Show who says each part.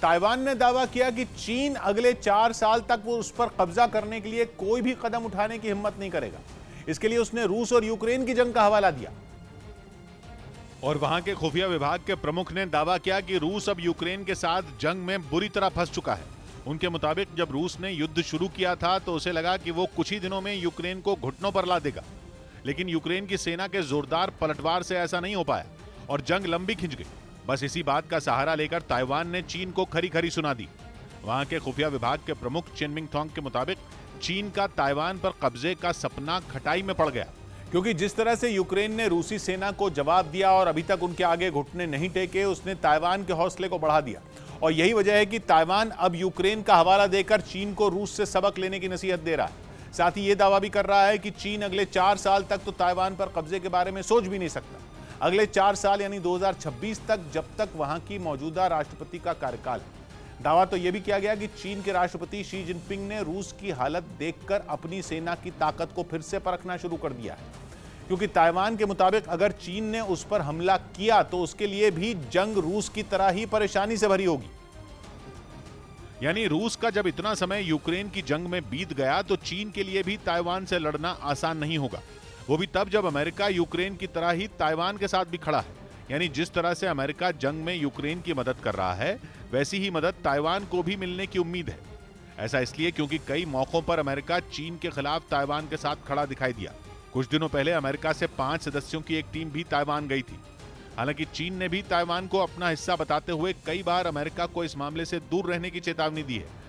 Speaker 1: Taiwan ने दावा किया कि चीन अगले 4 साल तक वो उस पर कब्जा करने के लिए कोई भी कदम उठाने की हिम्मत नहीं करेगा। इसके लिए उसने रूस और यूक्रेन की जंग का हवाला दिया।
Speaker 2: और वहां के खुफिया विभाग के प्रमुख ने दावा किया कि रूस अब यूक्रेन के साथ जंग में बुरी तरह फंस चुका है। उनके मुताबिक जब रूस ने युद्ध शुरू किया था तो उसे लगा कि वो कुछ ही दिनों में यूक्रेन को घुटनों पर ला देगा, लेकिन यूक्रेन की सेना के जोरदार पलटवार से ऐसा नहीं हो पाया और जंग लंबी खिंच गई। बस इसी बात का सहारा लेकर ताइवान ने चीन को खरी खरी सुना दी। वहां के खुफिया विभाग के प्रमुख चिन मिंग थोंग के मुताबिक चीन का ताइवान पर कब्जे का सपना खटाई में पड़ गया,
Speaker 1: क्योंकि जिस तरह से यूक्रेन ने रूसी सेना को जवाब दिया और अभी तक उनके आगे घुटने नहीं टेके, उसने ताइवान के हौसले को बढ़ा दिया। और यही वजह है कि ताइवान अब यूक्रेन का हवाला देकर चीन को रूस से सबक लेने की नसीहत दे रहा है। साथ ही यह दावा भी कर रहा है कि चीन अगले 4 साल तक तो ताइवान पर कब्जे के बारे में सोच भी नहीं सकता। अगले 4 साल यानी 2026 तक, जब तक वहां की मौजूदा राष्ट्रपति का कार्यकाल है। दावा तो यह भी किया गया कि चीन के राष्ट्रपति शी जिनपिंग ने रूस की हालत देखकर अपनी सेना की ताकत को फिर से परखना शुरू कर दिया है, क्योंकि ताइवान के मुताबिक अगर चीन ने उस पर हमला किया तो उसके लिए भी जंग रूस की तरह ही परेशानी से भरी होगी।
Speaker 2: यानी रूस का जब इतना समय यूक्रेन की जंग में बीत गया तो चीन के लिए भी ताइवान से लड़ना आसान नहीं होगा। वो भी तब जब अमेरिका यूक्रेन की तरह ही ताइवान के साथ भी खड़ा है। यानी जिस तरह से अमेरिका जंग में यूक्रेन की मदद कर रहा है, वैसी ही मदद ताइवान को भी मिलने की उम्मीद है। ऐसा इसलिए क्योंकि कई मौकों पर अमेरिका चीन के खिलाफ ताइवान के साथ खड़ा दिखाई दिया। कुछ दिनों पहले अमेरिका से 5 सदस्यों की एक टीम भी ताइवान गई थी। हालांकि चीन ने भी ताइवान को अपना हिस्सा बताते हुए कई बार अमेरिका को इस मामले से दूर रहने की चेतावनी दी है।